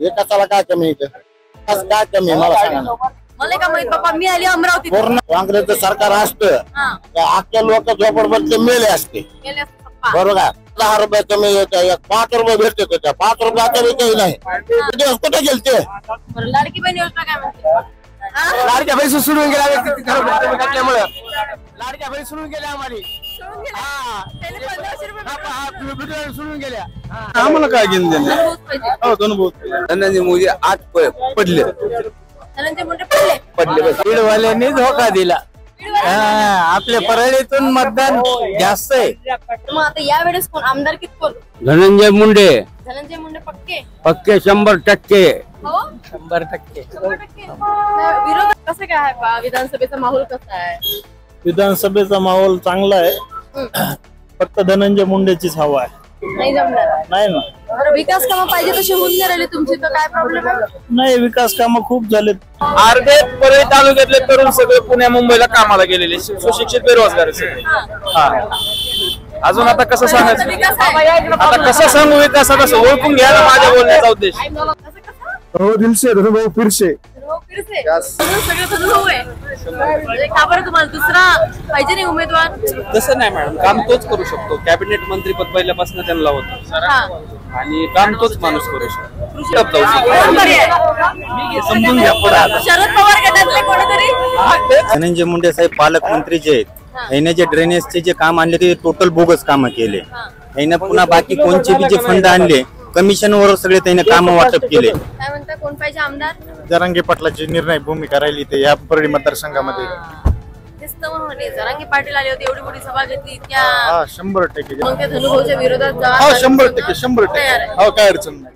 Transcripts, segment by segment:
एकाला काय कमी इथं काय कमी मला सांगा ना. मला का माहित बाबा, मी आली अमरावती. पूर्ण काँग्रेसचं सरकार असतं तर अख्ख्या लोक झोपडपट्टी मेले असते बरोबर का. 10 रुपये कमी येते, 5 रुपये भेटते त्या 5 रुपयाचा काही नाही. दिवस कुठे गेलते. लाडकी बहीण योजना काय म्हणते? लाडक्या बहीण सोडून गेल्या टाकल्यामुळे लाडक्या बहीण सोडून गेल्या सोडून गेल्या. आम्हाला काय घेऊन धनंजय मोदी आज पडले बीडवाल्यांनी धोका दिला. आपल्या परळीतून मतदान जास्त आहे. मग आता यावेळेस कोण आमदार किती कोण? धनंजय मुंडे. धनंजय मुंडे पक्के पक्के 100%. हो 100%. विरोध कसं काय आहे? विधानसभेचा माहोल कसा आहे? विधानसभेचा माहोल चांगला आहे. फक्त धनंजय मुंडेचीच हवा आहे. नाही जमणार नाही ना. विकास कामं पाहिजे तशी होऊन नाही राहिले तुमची, तर काय प्रॉब्लेम आहे? नाही, विकास कामं खूप झालेत. अर्धे परळी तालुक्यातले तरुण सगळे पुण्या मुंबईला कामाला गेलेले सुशिक्षित बेरोजगार सगळे. अजून आता कसं सांगायचं, आता कसं सांगू विकासात असं ओळखून घ्या ना माझ्या बोलण्याचा उद्देश. हो दिलसे धनुभाऊ फिरसे. का बरं तुम्हाला दुसरा पाहिजे नाही उमेदवार? तसं नाही मॅडम, काम तोच करू शकतो. कॅबिनेट मंत्रीपद पहिल्यापासून त्यांना होतं आणि काम तोच माणूस करू शकतो. समजून घ्या पुढे. शरद पवार गटातले कोणीतरी? धनंजय मुंडे साहेब पालकमंत्री जे आहेत, याने जे ड्रेनेजचे जे काम आणले ते टोटल बोगस काम केले. याने पुन्हा बाकी कोणचे बी जे फंड आणले कमिशन वर सगळे त्याने काम वाटप केले. काय म्हणता, कोण पाहिजे आमदार? जरांगे पाटलाची निर्णय भूमिका राहिली ते या परळी मतदारसंघामध्ये. जरांगे पाटील आले होते, एवढी मोठी सभा घेतली त्या 100%. मग ते धनुभाऊच्या विरोधात 100%. हो काय अडचण नाही.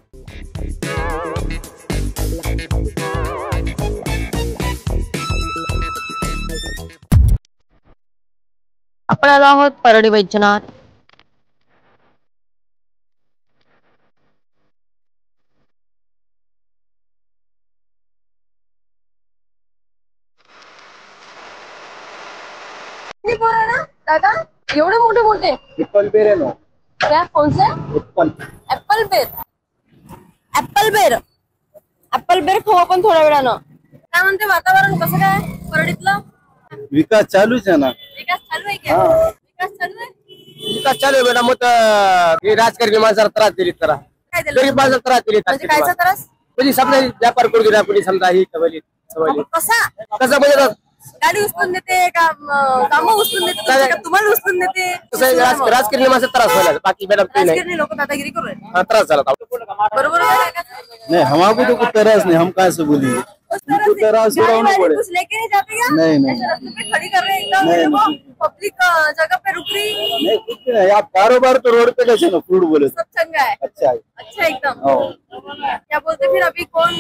आपण आलो आहोत परळी वैजनाथ. दादा एवढे मोठे मोठे एप्पल बेर आहे ना. क्या कौन से? ऍपल बेर. ऍपल बेर. ऍपल बेर खाऊ आपण थोड्या वेळानं. काय म्हणते वातावरण कसं काय परळीतलं? विकास चालूच आहे ना. विकास चालू आहे का? विकास चालू आहे. विकास चालू आहे मॅडम. मग राजकारणी माणसाला त्रास दिली तर काय दिलं? गरीब माणसाला त्रास दिली. म्हणजे कायचा त्रास? म्हणजे समजा व्यापार करू दिला कोणी, समजा ही सवली कसा? कसं म्हणजे गाडी उचलून देते का? कामं उचलून देते का? तुम्हाला उचलून देते? राजकारणी माणसाला त्रास व्हायला. बाकी मॅडम काही नाही. राजकारणी लोक दादागिरी करू राहिले. त्रास झाला. बरोबर आहे का? नहीं हमको तो कुछ तरस नहीं, हम कहाँ से बोलेंगे. उनको तरस सुनाना पड़े. कुछ लेके नहीं जाते क्या? नहीं नहीं ऐसे रास्ते पे खड़ी कर रहे हैं एकदम, पब्लिक जगह पे रुक रही. नहीं कुछ नहीं. आप कारोबार तो रोड पे कैसे ना फूड बोले. सब चंगा है. अच्छा है. अच्छा एकदम. क्या बोलते फिर अभी कौन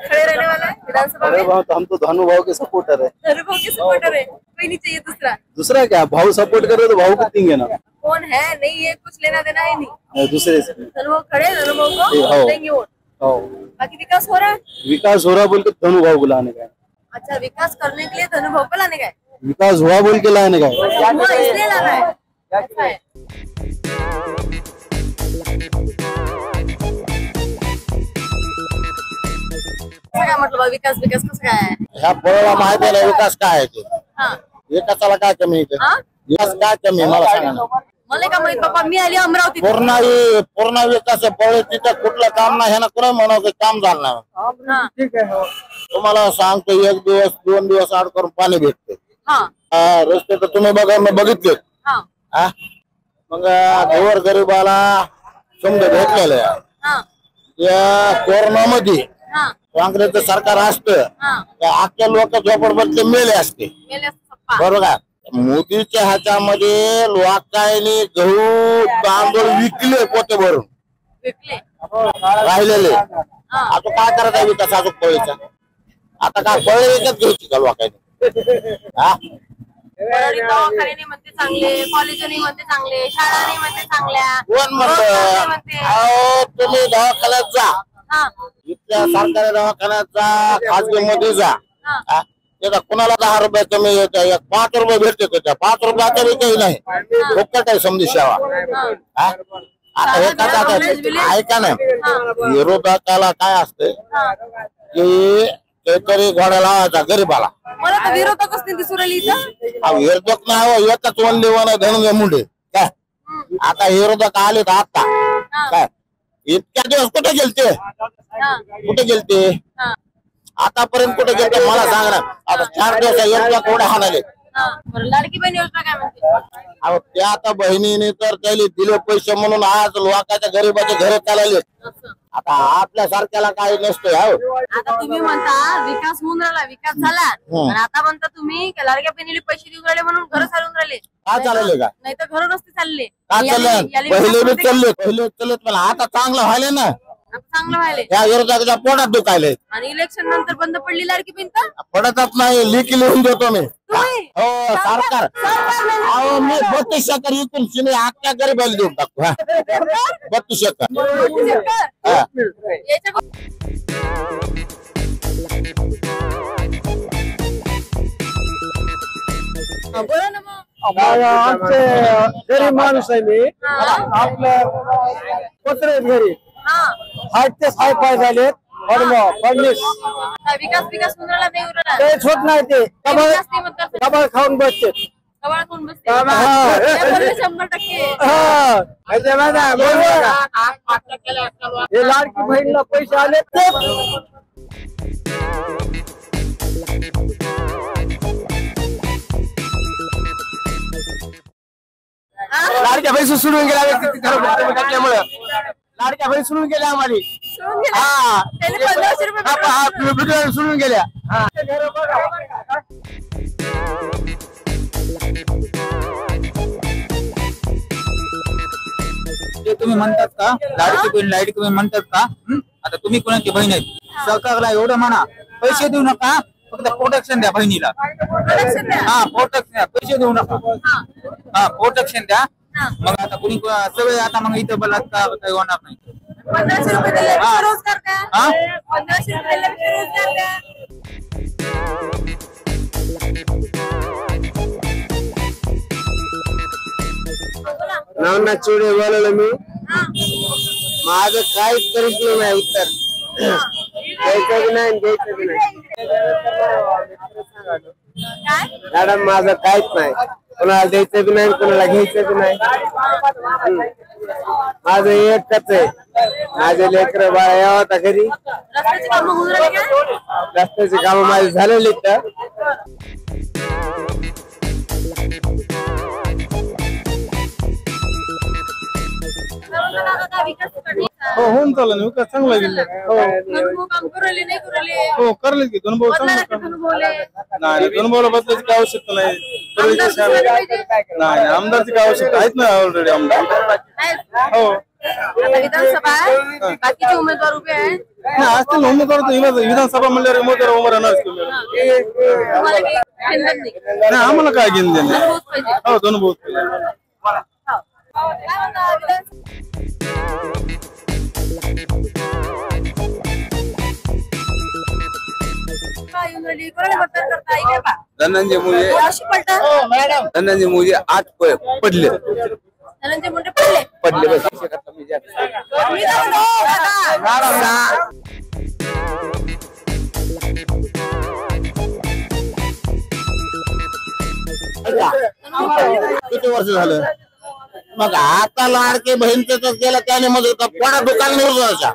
खड़े रहने वाला है विधानसभा में? तो हम तो धनु भाव के सपोर्टर है. धनुभाऊ के सपोर्टर है, कोई नहीं चाहिए दूसरा. दूसरा क्या, भाव सपोर्ट करे तो भाव को देंगे ना. कौन है नहीं है, कुछ लेना देना है नहीं. दूसरे से धनुभाऊ खड़े, धनुभाऊ को देंगे वोट. बाकी विकास हो रहा है. विकास हो रहा बोल के धनु भाव को लाने का. अच्छा, विकास करने के लिए धनुभाऊ को लाने का है. विकास हुआ बोल के लाने का. इसलिए लाना है. अच्छा है. काय म्हटलं विकास विकास कसं काय? ह्या परळीला माहिती आहे ना विकास काय आहे ते. एकाला काय कमी इथं विकास काय कमी मला सांगा ना. मला का माहित बाबा, मी आली अमरावती. पूर्ण विकास परळी तिथं कुठलं काम नाही ह्यानं कुणा म्हणावं की काम झालं नाही. तुम्हाला सांगतो 1 दिवस 2 दिवस आड करून पाणी भेटते. रस्ते तर तुम्ही बघितले. मग गोर गरीबाला समजा भेटलेलं आहे. या कोरोनामध्ये काँग्रेसचं सरकार असतं अख्ख्या लोक झोपडपट्टी मेले असते बरोबर का. मोदीच्या ह्याच्यामध्ये लोकांनी गहू तांदूळ विकले पोते भरून राहिलेले. आता काय करायचं आहे विकास अजून पळीचा? आता काय पळ विकत घ्यायची का लोकांनी? दवाखाने म्हणते चांगले, कॉलेज नाही म्हणते चांगले, शाळा नाही म्हणते चांगल्या. कोण म्हणतं? तुम्ही दवाखान्यात जा, इथल्या सरकारी दवाखान्यात जा, खाजगी मध्ये जा. कुणाला 10 रुपये कमी येते, 5 रुपये भेटते. 5 रुपयाचा काही नाही. फक्त काही समजी शेवा आता हे कसं आता ऐका ना, विरोधकाला काय असते की काहीतरी घोडा लावायचा गरीबाला. मला तर विरोधकच नाही दिसू राहिली इथं. विरोधक नाही हो, एकच वनली वन धनंजय मुंडे काय. आता विरोधक आले तर आता काय इतक्या दिवस कुठे गेलते, कुठे गेलते आतापर्यंत कुठे गेलते मला सांग ना. आता 4 दिवस विरोधक एवढे हाणाले. लाडकी बहीण योजना काय म्हणते? अहो त्या आता बहिणीने तर त्याला दिले पैसे म्हणून आज लोकांच्या गरीबाचे घर चालले. आता आपल्या सारख्याला काही नसतोय. आता तुम्ही म्हणता विकास होऊन राहिला, विकास झाला, आणि आता म्हणता तुम्ही लाडक्या बहिणीला पैसे देऊन राहिले म्हणून घर चालून राहिले. का चालले का? नाही तर घर नसते चालले. का चालले? पहिले बी चालले, पहिले चालत मला आता चांगलं व्हायले ना. चांगलं व्हायले त्या विरोधकाच्या पोटात दुखायले. आणि इलेक्शन नंतर बंद पडली लाडकी बहीण तर पडतच नाही. लिखी लिहून देतो मी. तुम्ही हो सरकार. अहो मी 32 एकर इकून शिने अख्ख्या गरीबाला देऊन टाकतो. 32 एकर. बोला ना मग. आमचे गरीब माणूस आहे मी. आपल्या पत्र घरी हाय ते हाय पाय झालेत. फडणवीस विकास विकास होऊन राहिला नाही उरला. तेच होत नाही. ते कबाळ खाऊन बसते. कवाळ कोण बसते? 100%. हे लाडकी बहिणीला पैसे आले ते लाडक्या पैसे सोडून गेला टाकल्यामुळे. लाडक्या बहीण सोडून गेल्या आम्हाला. त्याने 1500 रुपये सोडून गेल्या. तुम्ही म्हणतात का लाडकी बहीण म्हणतात का? आता तुम्ही कोणाची बहीण आहेत? सरकारला एवढं म्हणा पैसे देऊ नका, फक्त प्रोटेक्शन द्या बहिणीला. प्रोटेक्शन द्या, पैसे देऊ नका. प्रोटेक्शन द्या. मग आता कुणी सगळे आता मग इथं बलात्कार काही होणार नाही. 1500 रुपये दिले रोजगार द्या. 1500 रुपये दिले रोजगार द्या. नावना चिवडे बोलायला मी. माझं काहीच करीत नाही उत्तर. द्यायचं बी नाही द्यायचं बी नाही. मॅडम माझं काहीच नाही. कोणाला द्यायचं बी नाही, कोणाला घ्यायचं बी नाही. माझं एकच आहे. माझे लेकर बाळा यावं आता घरी. रस्त्याची कामं होऊन राहिली का? रस्त्याची कामं माझी झालेली तर. हो होऊन चालला ना. विकास चांगला गेला. काम करू राहिले नाही करू राहिले. हो करले की दोन भाऊ बदला चांगलं. लागते धनुभाऊले. नाही दोन भाऊला बदलायची काय आवश्यकता नाही. आमदार दुसऱ्याला पाहिजे. नाही आमदारची काय आवश्यकता आहेत ना ऑलरेडी आमदार. आहेत. हो आता विधानसभा आहे, बाकीचे उमेदवार उभे आहेत. असतील उमेदवार तर विधानसभा म्हणल्यावर उमेदवार उभं राहणार तुम्हाला काही टेन्शन नाही. नाही. आम्हाला काय घेऊन देणं. धनुभाऊच पाहिजे. हो दोन भाऊ काय म्हणता विधानसभा? काय येऊन राहिली? कोणाला मतदान करता? इकडे पहा. धनंजय मुंडे. अशी पलटा. धनंजय मुंडे 8 पडले. धनंजय मुंडे पडले. पडले बस. मी काय म्हणतो, काका? किती वर्ष झालं? मग आता लाडके बहिणीचं केलं त्याने मग कोणा दुकान निवडायचा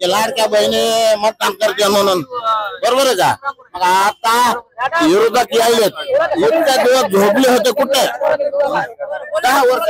ते लाडक्या बहिणी मतदान करते म्हणून. बरोबर आहे का? मग आता विरोधक यायलेत. इतक्या दिवस झोपले होते कुठे? 10 वर्ष.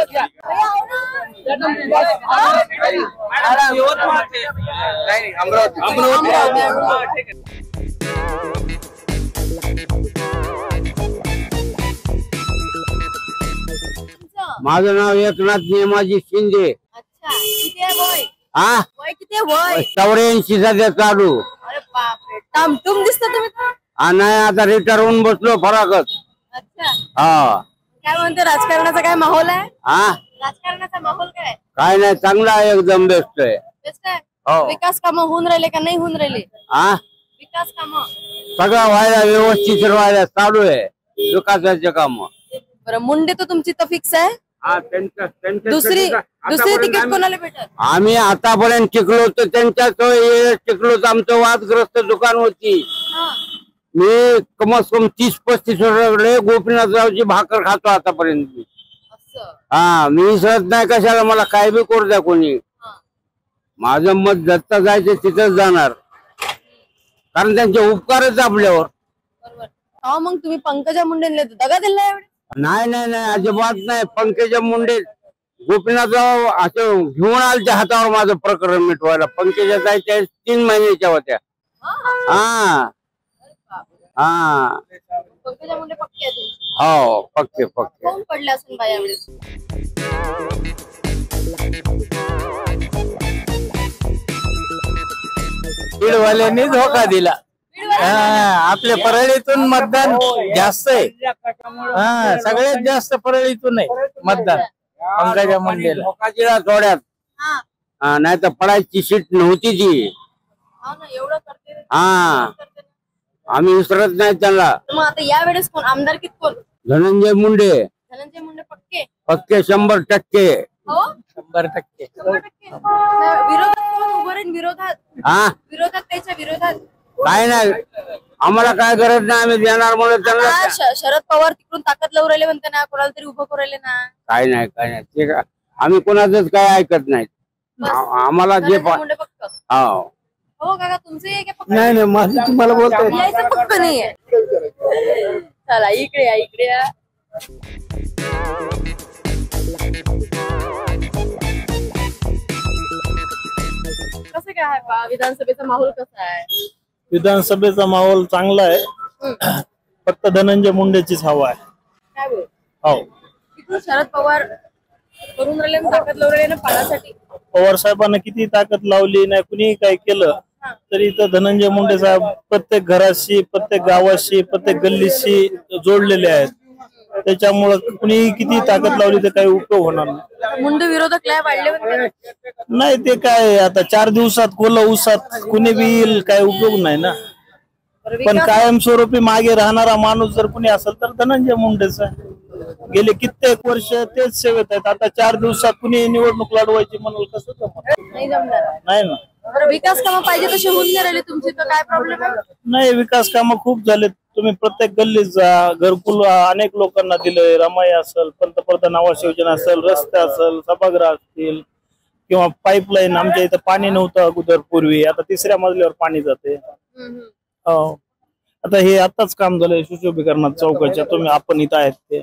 माझं नाव एकनाथ नेमाजी शिंदे. अच्छा, किती आहे वय? हा वय किती आहे वय? 84 सध्या चालू. अरे बापरे, टमटम दिसत तुम्ही तर. नाही आता रिटायर होऊन बसलो फरकच. अच्छा, हा काय म्हणते राजकारणाचा काय माहोल आहे? हा राजकारणाचा माहोल काय? काय नाही चांगला आहे, एकदम बेस्ट आहे. बेस्ट आहे. हो. विकास कामं होऊन राहिले का नाही होऊन राहिले? हा विकास कामं सगळं व्हायला व्यवस्थित व्हायला चालू आहे विकासाचे काम. बरं, मुंडे तर तुमची तर फिक्स आहे. दुसरी तिकीट कोणाला भेटल? आम्ही आतापर्यंत टिकलो होतो त्यांच्याच टिकलो होतो. आमचं वादग्रस्त दुकान होती. मी कमस कम 30-35 वर्ष गोपीनाथरावची भाकर खातो आतापर्यंत. हा, मी विसरत नाही कशाला. मला काय बी करू द्या कोणी. माझं मत जत्ता जायचं तिथंच जाणार, कारण त्यांचे उपकारच आपल्यावर. मग तुम्ही पंकजा मुंडेंना दगा दिला एवढे? नाही नाही नाही, अजिबात नाही. पंकजा मुंडे गोपीनाथराव असं घेऊन आलच्या हातावर माझं प्रकरण मिटवायला. पंकजा जायच्या 3 महिन्याच्या होत्या. हा हा, पंकजा मुंडे पक्के आहे तुमचे? हो, पक्के पक्के. कोण पडले असेल बाई यावेळेस? बीडवाल्यांनी धोका दिला. आपल्या परळीतून मतदान जास्त आहे. सगळ्यात जास्त परळीतून आहे मतदान पंकजा मुंडेला. धोका दिला थोड्यात. नाही तर पडायची सीट नव्हती ती. हा, आम्ही विसरत नाही त्यांना. मग आता यावेळेस कोण आमदारकीत कोण? धनंजय मुंडे. धनंजय मुंडे पक्के? पक्के 100%. हो, 100%. 100%. विरोधात कोण उभं राहील? विरोधात त्याच्या विरोधात काय नाही, आम्हाला काय गरज नाही. आम्ही देणार म्हणून त्यांना. शरद पवार तिकडून ताकद लावून राहिले म्हणते ना, कोणाला तरी उभं करू राहिले ना. काय नाही काय नाही, ते आम्ही कोणाचंच काय ऐकत नाही. आम्हाला जे मुंडे पक्क. हो काका, तुमचं आहे का पक्क? नाही नाही, माझं तुम्हाला बोलतोय. यायचं पक्क नाहीये. चला इकडे या, इकडे या. कसं काय आहे विधानसभेचा माहोल कसा आहे? विधानसभेचा माहोल चांगला आहे. फक्त धनंजय मुंडेचीच हवा आहे. काय बोल? हो, तिकडून शरद पवार करून राहिले ताकद लावून राहिले ना पाण्यासाठी. पवार साहेबांना किती ताकद लावली नाही, कुणी काय केलं तरी इथं धनंजय मुंडे साहेब प्रत्येक घराशी, प्रत्येक गावाशी, प्रत्येक गल्लीशी जोडलेले आहेत. त्याच्यामुळं कुणी किती ताकद लावली तर काही उपयोग होणार नाही. मुंडे विरोधक लय वाढले म्हणते. नाही, ते काय आता 4 दिवसात कोल्हा ऊसात कुणी बी येईल, काय उपयोग नाही ना. पण कायमस्वरूपी मागे राहणारा माणूस जर कुणी असेल तर धनंजय मुंडेच आहे. गेले कित्येक वर्ष तेच सेवेत आहेत. आता 4 दिवसात कुणी निवडणूक लढवायची म्हणून कसं जमणार? नाही जमणार. नाही ना. विकास कामं पाहिजे तसे होऊन नाही राहिले तुमची, तर काय प्रॉब्लेम आहे? नाही, विकास कामं खूप झालेत. तुम्ही प्रत्येक गल्लीत जा, घरकुल अनेक लोकांना दिलंय. रमाई असेल, पंतप्रधान आवास योजना असेल, रस्ते असेल, सभागृह असतील किंवा पाईपलाईन. आमच्या इथं पाणी नव्हतं अगोदर पूर्वी, आता 3ऱ्या मजल्यावर पाणी जाते. आता हे आताच काम झालंय सुशोभीकरणात चौकाच्या. आपण इथं आहेत ते.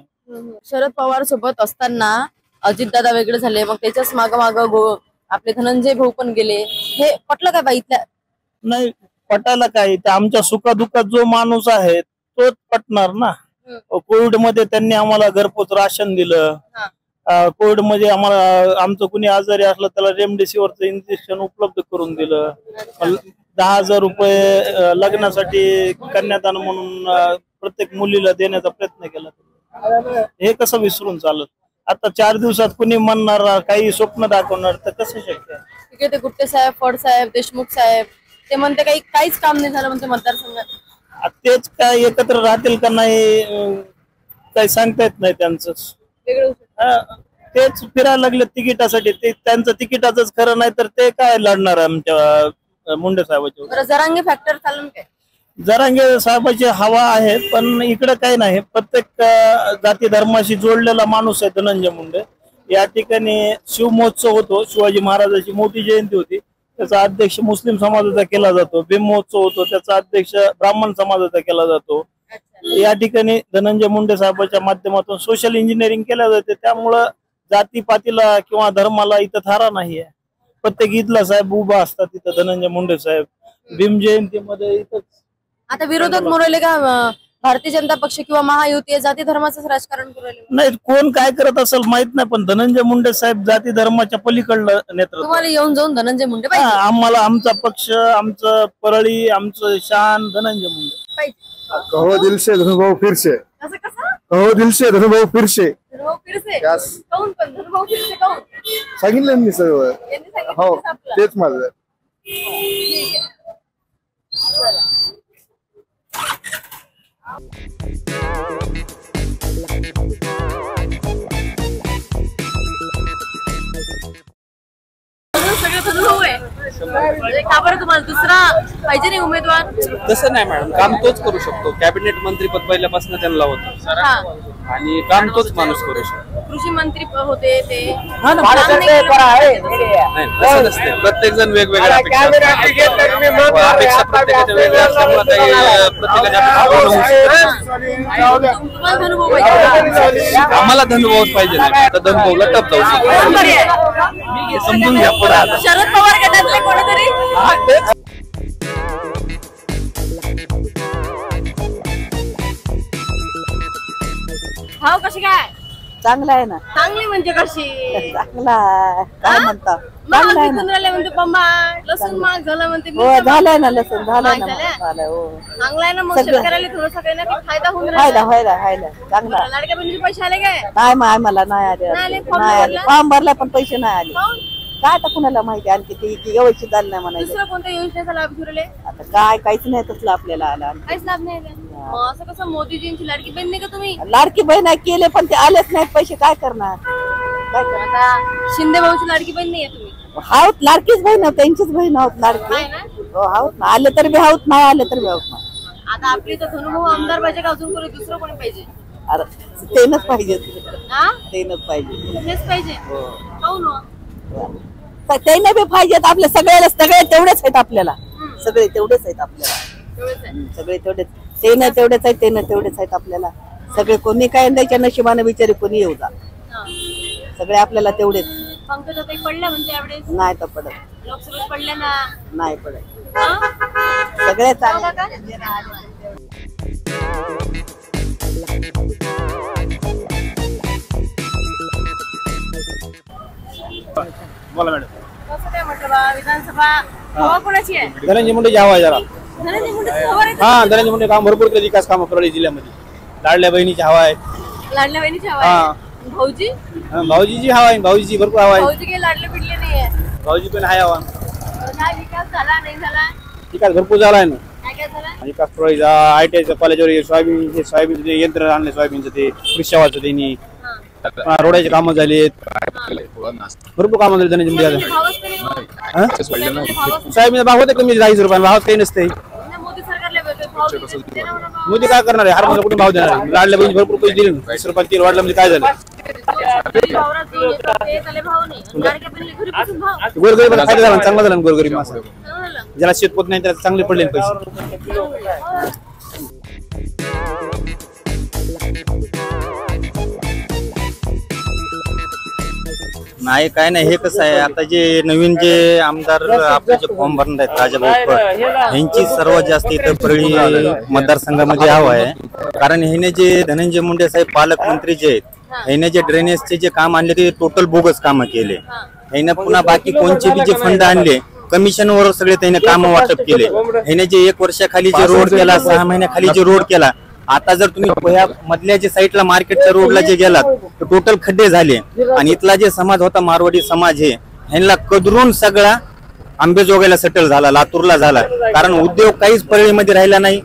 शरद पवार सोबत असताना अजितदादा वेगळे झाले, मग त्याच्याच माग आपले धनंजय भाऊ पण गेले. हे पटलं का बाई इथल्या? नाही पटायला काय, तर आमच्या सुखादुखात जो माणूस आहे तोच पटणार ना. कोविड मध्ये त्यांनी आम्हाला घरपोच राशन दिलं. कोविड मध्ये आम्हाला आमचं कुणी आजारी असलं त्याला रेमडेसिवीरचं इंजेक्शन उपलब्ध करून दिलं. 10,000 रुपये लग्नासाठी कन्यादान म्हणून प्रत्येक मुलीला देण्याचा प्रयत्न केला. हे कसं विसरून चालत? आता 4 दिवसात कुणी म्हणणार, काही स्वप्न दाखवणार, तर कसं शक्य आहे? तिकडे ते गुट्टे साहेब, फड साहेब, देशमुख साहेब ते म्हणते काहीच काम नाही झालं म्हणते मतदारसंघात. तेच काय एकत्र राहतील का नाही काही सांगता येत नाही त्यांचं. तेच फिरायला लागले तिकिटासाठी. ते त्यांचं तिकिटाचंच खरं नाही तर ते काय लढणार आमच्या मुंडे साहेबांच्या. जरांगे फॅक्टर चालून काय? जरांगे साहेबाची हवा आहे, पण इकडे काही नाही. प्रत्येक जाती धर्माशी जोडलेला माणूस आहे धनंजय मुंडे. या ठिकाणी शिवमहोत्सव होतो, शिवाजी महाराजांची मोठी जयंती होती, त्याचा अध्यक्ष मुस्लिम समाजाचा केला जातो. भीम महोत्सव होतो, त्याचा अध्यक्ष ब्राह्मण समाजाचा केला जातो. या ठिकाणी धनंजय मुंडे साहेबांच्या माध्यमातून सोशल इंजिनिअरिंग केल्या जाते. त्यामुळं जातीपातीला किंवा धर्माला इथं थारा नाहीये. प्रत्येक ईदला साहेब उभा असतात तिथं धनंजय मुंडे साहेब. भीम जयंतीमध्ये इथंच. आता विरोधक म्हणले का भारतीय जनता पक्ष किंवा महायुती जाती धर्माचं राजकारण करू राहिले? नाही, कोण काय करत असेल माहित नाही, पण धनंजय मुंडे साहेब जाती धर्माच्या पलीकडलं नेतृत्व. तुम्हाला येऊन जाऊन धनंजय मुंडे पाहिजे? आम्हाला आमचा पक्ष, आमचं परळी, आमचं शान धनंजय मुंडे पाहिजे. कहो दिल से धनुभाऊ फिर से. कसं कसं? कहो दिल से धनुभाऊ फिर से. धनुभाऊ फिर से? काहून पण धनुभाऊ फिर से काहून? सांगितलं मी सर्व. यांनी सांगितलं हो, आपलं. तेच माझं. ठीक आहे. चला. बरं तुम्हाला दुसरा पाहिजे नाही उमेदवार? तसं नाही मॅडम, काम तोच करू शकतो. कॅबिनेट मंत्रीपद पहिल्यापासून त्यांना होतं हा आणि काम तोच माणूस करू शकतो. कृषी मंत्री होते ते नाही तसं नसते. प्रत्येक जण वेगवेगळ्या अपेक्षा प्रत्येकाच्या वेगळ्या असल्यामुळे तुम्हाला धनुभाऊ पाहिजे. आम्हाला धनुभाऊच पाहिजे नाही तर धनुभाऊला टप जाऊ शकतो. समजून घ्या पुढे आता. शरद पवार गटातले कोणीतरी भाव कशी काय? चांगला आहे ना. चांगली म्हणजे कशी? चांगला काय म्हणता? चांगला आहे ना. म्हणते पम्बा लसूण महाग झाला म्हणते. हो झालंय ना, लसूण झालंय ना, झालं? झालंय हो. चांगला आहे ना. मग शेतकऱ्याला थोडासा काही ना काही फायदा होऊन व्हायला व्हायला व्हायला चांगला. लाडक्या बहिणीचे पैसे आले काय? नाही आम्हाला नाही आले, नाही आले, फॉर्म नाही आले. भरला? फॉर्म भरला पण पैसे नाही आले. काहून? काय आता कुणाला माहिती आणखी ते की व्यवस्थित आलं नाही म्हणायचं. दुसऱ्या कोणत्या योजनेचा लाभ घेतले? आता काय काहीच नाही तसलं आपल्याला आला. काहीच लाभ नाही आला. मग असं कसं? मोदीजींची लाडकी बहीण नाही का तुम्ही? लाडकी बहीण केले पण ते आलेच नाहीत पैसे, काय करणार? काय करणार? आता शिंदे भाऊची लाडकी बहीण नाहीये तुम्ही? आहोत लाडकीच बहीण आहोत, त्यांचीच बहीण आहोत लाडकी. आहे ना? हो आहोत ना. आले तरी बी आहोत, नाही आले तरी बी आहोत ना. आता आपली तर धनुभाऊ आमदार पाहिजे का अजून कोणी दुसरं कोणी पाहिजे? अरे तेनच पाहिजे, हा तेनच पाहिजे. हेच पाहिजे. काहून हो? त्याने बी पाहिजेत. आपल्या सगळे तेवढेच आहेत आपल्याला. सगळे तेवढेच आहेत आपल्याला. तेवढंच आहे. सगळे तेवढेच. तेवढेच आहेत, तेवढेच आहेत आपल्याला. सगळे कोणी काय द्यायच्या नशिबाने बिचारी कोणी येऊ जा, हा. सगळे आपल्याला तेवढेच. पंकजाताई पडल्या म्हणते यावेळेस. नाही तर पडत, लोकसभेत पडल्या ना. नाही पडत. हा? सगळे जाऊ चांगले. काका? बोला मॅडम. कसं काय म्हटलं बा? विधानसभा हवा कोणाची आहे? धनंजय मुंडे हवा आहे जरा. धनंजय मुंडेची हवा आहे. हा धनंजय मुंडे काम भरपूर केले, विकास काम परळी जिल्ह्यामध्ये. लाडल्या बहिणीची हवा आहे. लाडल्या बहिणीची हवा हा. आहे. भाऊजी? भाऊजीची हवा आहे, भाऊजीची भरपूर हवा आहे. भाऊजी काही लाडले पिडले नाहीये. भाऊजी पण आहे हवा. काय विकास झाला नाही झाला? विकास भरपूर झाला आहे ना. काय काय झाला? विकास परळीचा ITI कॉलेजवर सोयाबीन यंत्र आणले, सोयाबीनचं ते कृषी त्यांनी रोडाचे कामं झालेत, भरपूर कामं झाले धनंजय मुंडे. भावच तरी मग. सोयाबीन भाव होते कमी 40 रुपये, भाव काही नसते. मोदी सरकारला भाव देते ना म्हणा भाव. मोदी काय करणार आहे? हर महिन्याला कुठे भाव देणार आहे? लाडल्या बहिणी भरपूर पैसे दिले, 20 रुपये तेल वाढलं म्हणजे काय झालं? भावरात दोन येतात, ते त्याला भाव नाही. लाडक्या बहिणीला घरी बसून भाव. गोरगरीबाला फायदा झाला, चांगला झाला गोरगरीब माणसं. चांगलं झालं. ज्याला शेतपोत नाही त्याला चांगले पडले पैसे. नाही काय नाही. हे कसं आहे, आता जे नवीन जे आमदार आपले जे फॉर्म भरणार आहेत राजाभाऊ फड, यांची सर्वात जास्त इथं परळी मतदारसंघामध्ये हवा आहे. कारण ह्याने जे धनंजय मुंडे साहेब पालकमंत्री जे आहेत, ह्याने जे ड्रेनेजचे जे काम आणले ते टोटल बोगस कामं केले. ह्याने पुन्हा बाकी कोणचे बी जे फंड आणले कमिशनवर सगळे त्याने काम वाटप केले. ह्याने जे 1 वर्षाखाली जे रोड केला, 6 महिन्याखाली जे रोड केला, आता जर तुम्ही मधल्या जे साईडला मार्केटच्या रोडला जे गेलात तर टोटल खड्डे झाले. आणि इथला जे समाज होता मारवाडी समाज, हे ह्यांना कदरून सगळा आंबेजोगाईला सेटल झाला, लातूरला झाला. कारण उद्योग काहीच परळीमध्ये राहिला नाही,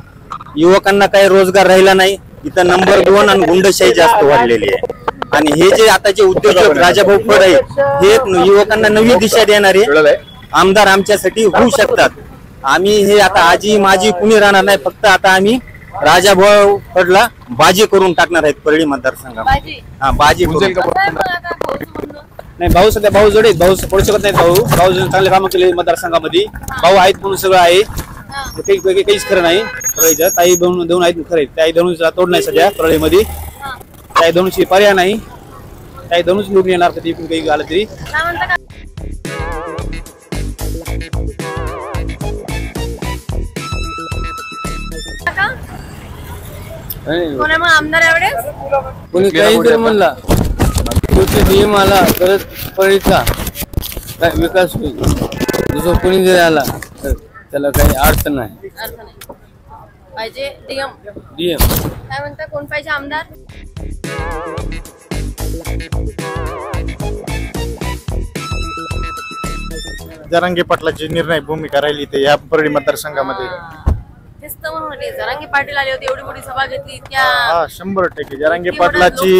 युवकांना काही रोजगार राहिला नाही. इथं नंबर 2 आणि गुंडशाही जास्त वाढलेली आहे. आणि हे जे आता जे उद्योजक राजाभाऊ फड आहेत, हे युवकांना नवी दिशा देणारे आमदार आमच्यासाठी होऊ शकतात. आम्ही हे आता आजी माझी कुणी राहणार नाही, फक्त आता आम्ही राजाभाऊ फडला बाजी करून टाकणार आहेत परळी मतदारसंघामध्ये. बाजी? हा बाजी करून. कसं आहे मग आता भाऊचं म्हणणं? नाही भाऊ सध्या भाऊ जोडे, भाऊ पडू शकत नाही. भाऊ चांगले कामं केले मतदारसंघामध्ये. भाऊ आहेत म्हणून सगळं आहे, काहीच खरं नाही. परळीच्या ताई दोन आहेत खरं. ताई धनुचा तोड नाही सध्या परळीमध्ये. ताई धनुची पर्याय नाही. ताई धनुच निवडून येणार कधी पण काही झालं तरी. काय म्हणता का? कोण आहे मग आमदार यावेळेस? कोणी काही जर म्हणला नियम आला तरच परळीचा काय विकास होईल. दुसरं कोणी जर आला तर त्याला काही अडचण नाही. अर्थ नाही. पाहिजे डीएम. काय म्हणता, कोण पाहिजे आमदार? जरांगे पाटलाची निर्णय भूमिका राहिली ते या परळी मतदारसंघामध्ये. तेच तर म्हणून म्हटले, जरांगे पाटील आले होते, एवढी मोठी सभा घेतली इतक्या. हा 100% जरांगे पाटलाची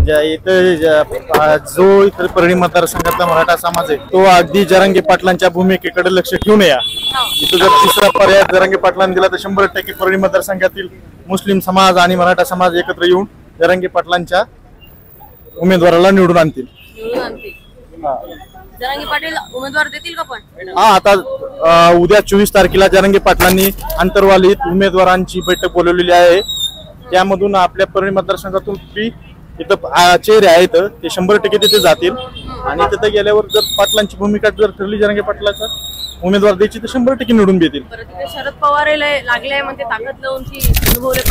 जो इतर परळी मतदारसंघातला मराठा समाज आहे तो अगदी जरांगे पाटलांच्या भूमिकेकडे लक्ष ठेवून या इथं जर तिसरा पर्याय जरांगे पाटलांनी दिला तर 100% परळी मतदारसंघातील मुस्लिम समाज आणि मराठा समाज एकत्र येऊन जरांगे पाटलांच्या उमेदवाराला निवडून आणतील. जरांगे पाटील उमेदवार देतील का पण? हा, आता उद्या 24 तारखेला जरांगे पाटलांनी आंतरवालीत उमेदवारांची बैठक बोलवलेली आहे. त्यामधून आपल्या परळी मतदारसंघातून इथं चेहरे आहेत ते 100% तिथे जातील आणि तिथे गेल्यावर जर पाटलांची भूमिका जर ठरली जरांगे पाटलाचा उमेदवार द्यायची तर 100% निवडून देतील. शरद पवार लागले म्हणजे ताकद लावून ती अनुभवले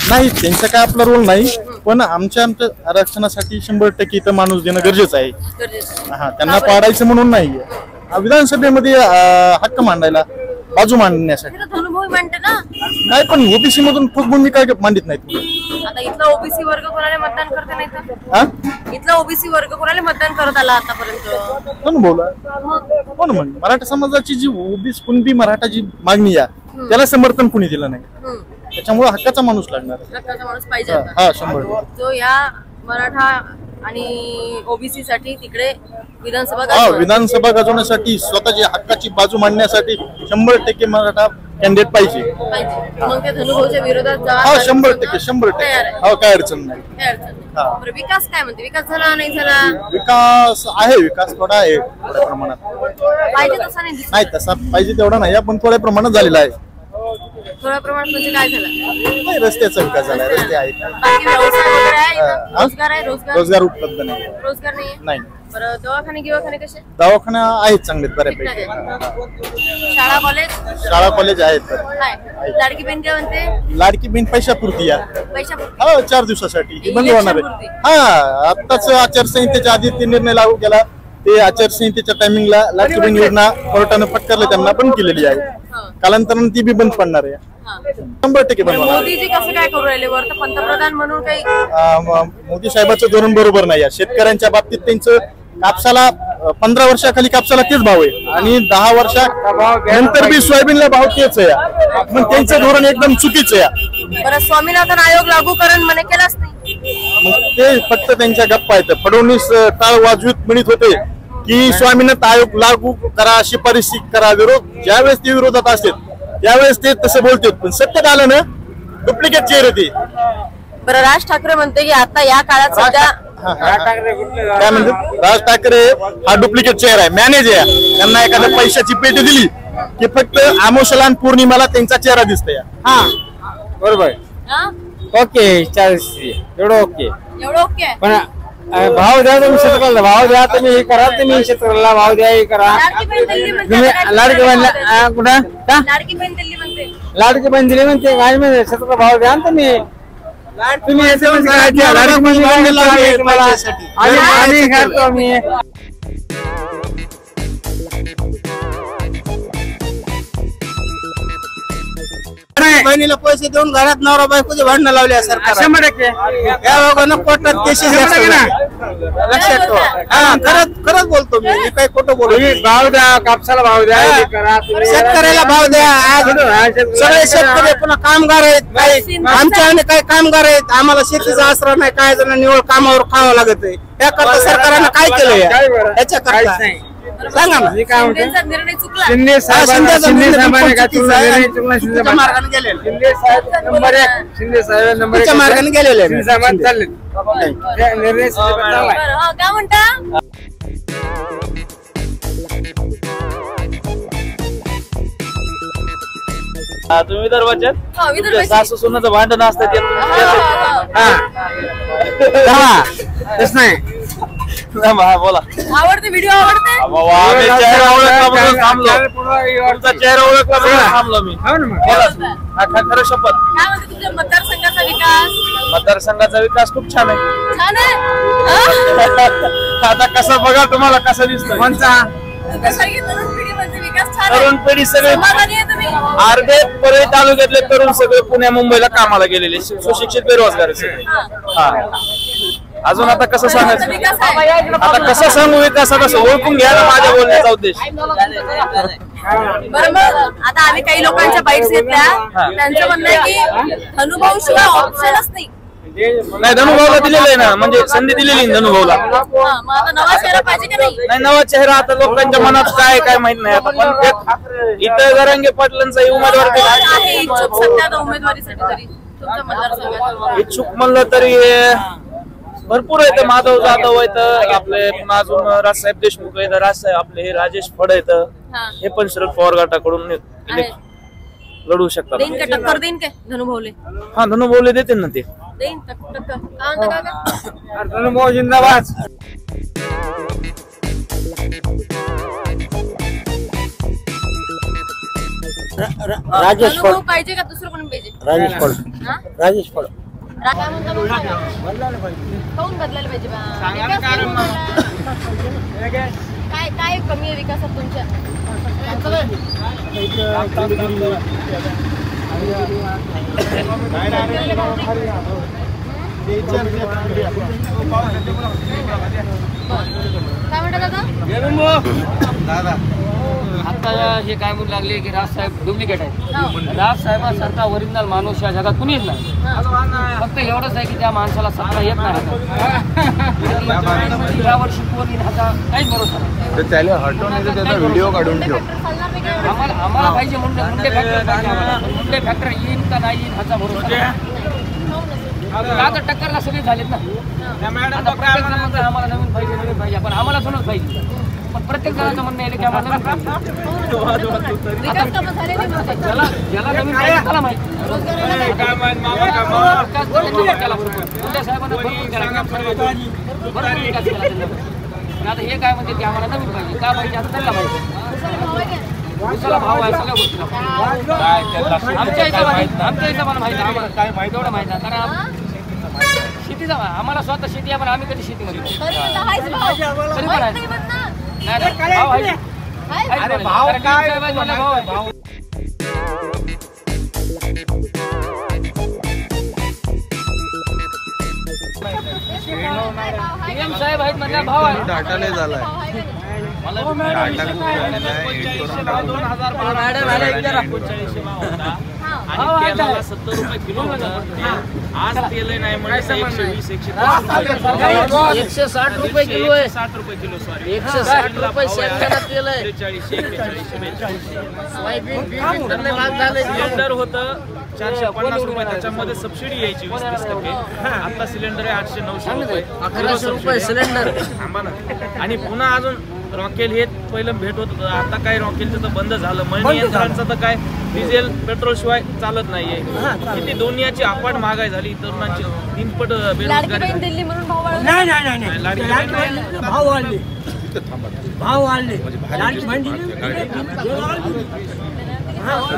नाही, त्यांचा काय आपला रोल नाही, पण आमच्या आरक्षणासाठी 100% इथं माणूस देणं गरजेचं आहे. हा, त्यांना पाडायचं म्हणून नाही, विधानसभेमध्ये हक्क मांडायला बाजू मांडण्यासाठी नाही, पण ओबीसी मधून ठोक भूमिका मांडित नाहीत. आता इथला ओबीसी वर्ग कोणाला मतदान करते नाही तर इथला ओबीसी वर्ग कोणाला मतदान करत आला आतापर्यंत? कोण बोला कोण म्हण मराठा समाजाची जी ओबीसी कुणबी मराठा जी मागणी आहे त्याला समर्थन कुणी दिलं नाही, त्याच्यामुळे हक्काचा माणूस लागणार. हक्काचा माणूस पाहिजे हा 100% जो या मराठा आणि ओबीसी साठी तिकडे विधानसभा गाजवण्यासाठी स्वतःची हक्काची बाजू मांडण्यासाठी 100% मराठा कॅन्डिडेट पाहिजे. मग ते धनुभाऊच्या विरोधात हा 100% हो, काय अडचण नाही. विकास काय म्हणते? विकास झाला नाही झाला? विकास आहे, विकास थोडा आहे, थोड्या प्रमाणात पाहिजे तसा नाही, तसा पाहिजे तेवढा नाही, पण थोड्या प्रमाणात झालेला आहे. थोड्या प्रमाणात म्हणजे काय झालं? रस्त्याचा विकास झाला, रस्ते आहेत, रोजगार उपलब्ध नाही, रोजगार नाही. बरं, दवाखाने कसे? दवाखाना आहेत चांगले बऱ्यापैकी. शाळा कॉलेज आहेत. लाडकी बहीण काय म्हणते? लाडकी बहीण पैशापुरती या 4 दिवसासाठी बंद होणार आहे. हा, आताच आचारसंहितेच्या आधी ते निर्णय लागू केला, ते आचारसंहितेच्या टायमिंगला लाडकी बहीण योजना कोर्टानं फटकारली, त्यांना बंद केलेली आहे. कालांतराने ती बी बंद पडणार आहे, 100% बंद होणार. मोदीजी कसं काय करू राहिले? वर पंतप्रधान म्हणून काही मोदी साहेबांचं धोरण बरोबर नाही. शेतकऱ्यांच्या बाबतीत त्यांचं कापसाला 15 वर्षाखाली कापसाला तेच भाव आहे आणि 10 वर्षानंतर बी सोयाबीनला भाव तेच आहे, मग त्यांचं धोरण एकदम चुकीचं आहे. बरं, स्वामीनाथन आयोग लागूकरण म्हणे केलाच नाही, मग ते फक्त त्यांच्या गप्पा आहेत. फडणवीस टाळ वाजवीत म्हणत होते की स्वामीनाथन आयोग लागू करा, शिफारशी करा, ज्यावेळेस ते विरोधात असतात त्यावेळेस ते तसं बोलतात, पण सत्तेत आलं ना डुप्लिकेट चेहरे ते. बरं, राज ठाकरे म्हणते की आता या काळात सध्या काय म्हणतात, राज ठाकरे हा डुप्लिकेट चेहरा आहे, मॅनेज आहे. त्यांना एखाद्या पैशाची पेटी दिली की फक्त आमोशाला आणि पौर्णिमाला त्यांचा चेहरा दिसतोय. हा बरोबर, ओके, एवढं ओके. पण भाव द्या तुम्ही शेतकऱ्याला, भाव द्या तुम्ही, हे करा तुम्ही शेतकऱ्याला भाव द्या, हे करा. लाडकी बहीण कुठं लाडकी बहीण दिली म्हणते काय म्हणते, शेतकऱ्याला भाव द्या तुम्ही. तुम्ही बहिणीला पैसे देऊन घरात नवरा बायकोचे भांडणं लावले सरकार. 100% या लोकांना कोर्टात केसेस लक्षात ठेवा. खरंच बोलतो मी, काही खोटं बोलतो. भाव द्या, कापसाला भाव द्या, शेतकऱ्याला भाव द्या. आज सगळे शेतकरी पुन्हा कामगार आहेत, काही आमच्या काही कामगार आहेत, आम्हाला शेतीचा आसरा नाही, काय जण निवड कामावर खावं लागत आहे. त्याकरता सरकारनं काय केलंय याच्याकरता सांगा ना. निर्णय चुकला. शिंदे साहेब मार्गाने गेलेले चालले निर्णय काय म्हणता? तुम्ही विदर्भाच्यात सासू सुनाचं भांडण असतं ते नाही. बोला, आवडते व्हिडिओ आवडते? चेहरा ओळखल्यापासून थांबलो मी. खरं शपथ. काय म्हणते तुमच्या मतदारसंघाचा विकास? मतदारसंघाचा विकास खूप छान आहे. छान आहे. आता कसं बघा तुम्हाला कसं दिसतं. तरुण पिढी सगळे अर्धे परळी तालुक्यातले तरुण सगळे पुण्या मुंबईला कामाला गेलेले सुशिक्षित बेरोजगार सगळे. अजून आता कसं सांगायचं, आता कसं सांगू विकासात, असं ओळखून घ्या ना माझ्या बोलण्याचा उद्देश. बरं, मग आता आम्ही काही लोकांच्या बाईट्स घेतल्या, त्यांचं म्हणणं आहे की धनुभाऊ शिवाय ऑप्शनच नाही. नाही धनुभाऊला दिलेलं आहे ना, म्हणजे संधी दिलेली धनुभाऊला. मग आता नवा चेहरा पाहिजे की नाही? नाही नवा चेहरा आता लोकांच्या मनात काय माहित नाही आता, पण इथं जरांगे पाटलांचा उमेदवार आहे इच्छुक सध्या आता उमेदवारीसाठी तरी तुमच्या मतदारसंघात? इच्छुक म्हणलं तरी भरपूर आहेत. माधव जाधव आहेत आपले, पुन्हा अजून राजसाहेब देशमुख आहेत, राजसाहेब आपले हे राजेश फड आहेत, हे पण शरद पवार गटाकडून लढू शकतात. देईन का टक्कर देईन काय धनुभाऊले? हा धनुभाऊले देते ना ते. देईन टक्कर. काय म्हणता काका? धनुभाऊ जिंदाबाद. राजेश धनुभाऊ पाहिजे का दुसरं कोणी पाहिजे? राजेश फड. हा? राजेश फड. काय म्हणता मग सांगा. काहून बदलायला पाहिजे बा? विकास नाही होणार. काय कमी आहे विकासात तुमच्या? काय म्हणतात दादा? आता हे काय म्हणू लागले की राजसाहेब डुप्लिकेट आहे. राजसाहेबांसारखा ओरिजिनल माणूस या जगात कुणीच नाही. फक्त एवढंच आहे की त्या माणसाला सत्ता येत नाही. यावर्षी कोणी ह्याचा काहीच भरोसा नाही. त्याचा व्हिडिओ काढून ठेव. आम्हाला पाहिजे मुंडे फॅक्टर येईल का नाही येईल ह्याचा भरोसा नाही. आता टक्करला सगळे झालेत ना. आता प्रत्येक जण म्हणतो आम्हाला नवीन पाहिजे पण आम्हाला सोनच पाहिजे. पण प्रत्येक जणांचं म्हणणं आहे की आम्हाला नवीन ज्याला नवीन पाहिजे त्याला माहिती. मुंडे साहेबांना भरपूर केला, भरपूर विकास केला त्यांना. पण आता हे काय म्हणते की आम्हाला नवीन पाहिजे. का पाहिजे आता त्यांना माहिती. उसाला भाव आहे सगळ्या गोष्टीला. आमच्या हिशोबाने माहिती आम्हाला काय माहिती एवढं माहिती आहे. कारण शेतीचा आम्हाला स्वतः शेती आहे पण आम्ही कधी शेतीमध्ये तरी पण आहे. भाव आहे. अरे भाव काय भाव आहे. पीएम साहेब आहेत म्हणजे भाव आहे. डाटा लय झालाय. आणि तेलाला 70 रुपये किलो होतं. आज तेल नाही म्हणजे 120 160 रुपये किलो आहे. 60 रुपये किलो सॉरी 160 रुपये शेतकऱ्याला तेल आहे. 43 सिलेंडर होतं 450 रुपये, त्याच्यामध्ये सबसिडी यायची 20-30%. आता सिलेंडर आहे 800-900 रुपये, 1100 रुपये सिलेंडर. थांबा ना. आणि पुन्हा अजून रॉकेल हे पहिलं भेट होत होतं, आता काय रॉकेलचं तर बंद झालं. मळणी यंत्रांचं तर काय डिझेल पेट्रोल शिवाय चालत नाहीये. किती दोन्हीची अफाट महागाई झाली. तरुणांची 3 पट बेरोजगारी. दिल्ली म्हणून भाव वाढवला. भाव वाढले. भाव वाढले.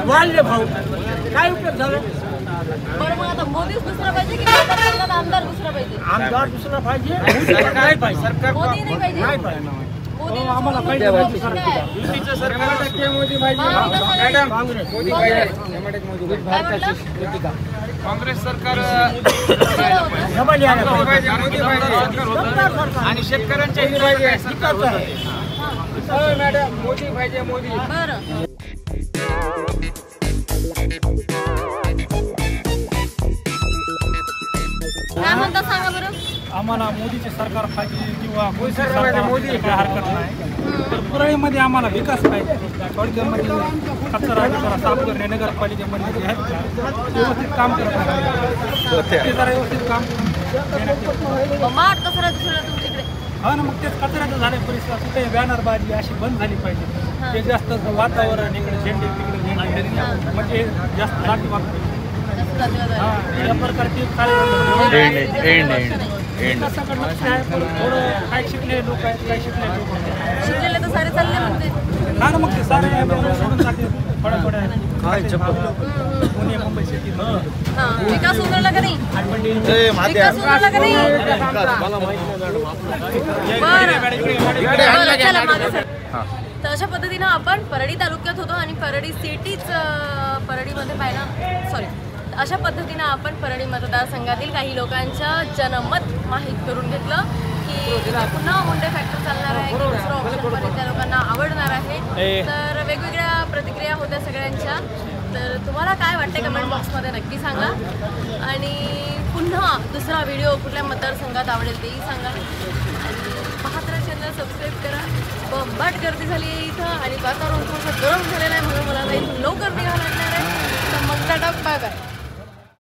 वाढले भाव. काय उपयोग झाला? बरं मग आता मोदीच दुसरा पाहिजे की आमदार दुसरा पाहिजे? आमदार दुसरा पाहिजे. काय पाहिजे? सरकार मोदी नाही पाहिजे. आम्हाला पाहिजे मोदी सरकार. मोदी पाहिजे. मॅडम मोदी पाहिजे. काँग्रेस सरकार आणि शेतकऱ्यांच्या मॅडम मोदी पाहिजे. मोदी. बरं काय म्हणता सांगा बरं. आम्हाला मोदीचे सरकार पाहिजे किंवा मोदी हरकत नाही. तर परळीमध्ये आम्हाला विकास पाहिजे. थोडक्यामध्ये कचरा साफ करणे नगरपालिकेमध्ये जे आहेत व्यवस्थित काम करत नाही. ते जरा व्यवस्थित काम माठ कचरा दुसरा तुमच्याकडे. हा ना, मग तेच कचऱ्याचं झाले परिसर. कुठे बॅनरबाजी अशी बंद झाली पाहिजे. ते जास्त वातावरण इकडे झेंडे तिकडे झेंडे म्हणजे जास्त लाटी वागते. या प्रकारची थोडं काही शिकले लोक आहेत, काही शिकले लोक आहेत. शिकलेले तर सारे चालले म्हणते. हा ना, मग ते सारे सोडून जाते. पुणे मुंबई सिटी. विकास उतरला का नाही? विकास उतरला का नाही? तर अशा पद्धतीनं आपण परळी तालुक्यात होतो आणि परळी सिटीच परळीमध्ये पाहिला. सॉरी, अशा पद्धतीनं आपण परळी मतदारसंघातील काही लोकांच्या जनमत माहीत करून घेतलं की पुन्हा मुंडे फॅक्टर चालणार आहे की दुसरं ऑप्शन पण त्या लोकांना आवडणार आहे. तर वेगवेगळ्या प्रतिक्रिया होत्या सगळ्यांच्या. तर तुम्हाला काय वाटते कमेंट बॉक्समध्ये नक्की सांगा आणि पुन्हा दुसरा व्हिडिओ कुठल्या मतदारसंघात आवडेल तेही सांगा आणि पाहत राहा, चॅनल सबस्क्राईब करा. बंबाट गर्दी झाली आहे इथं आणि वातावरण थोडंसं गरम झालेलं आहे म्हणून मला लवकर निघायला लागणार आहे. तर मग टाटा, बाय बाय.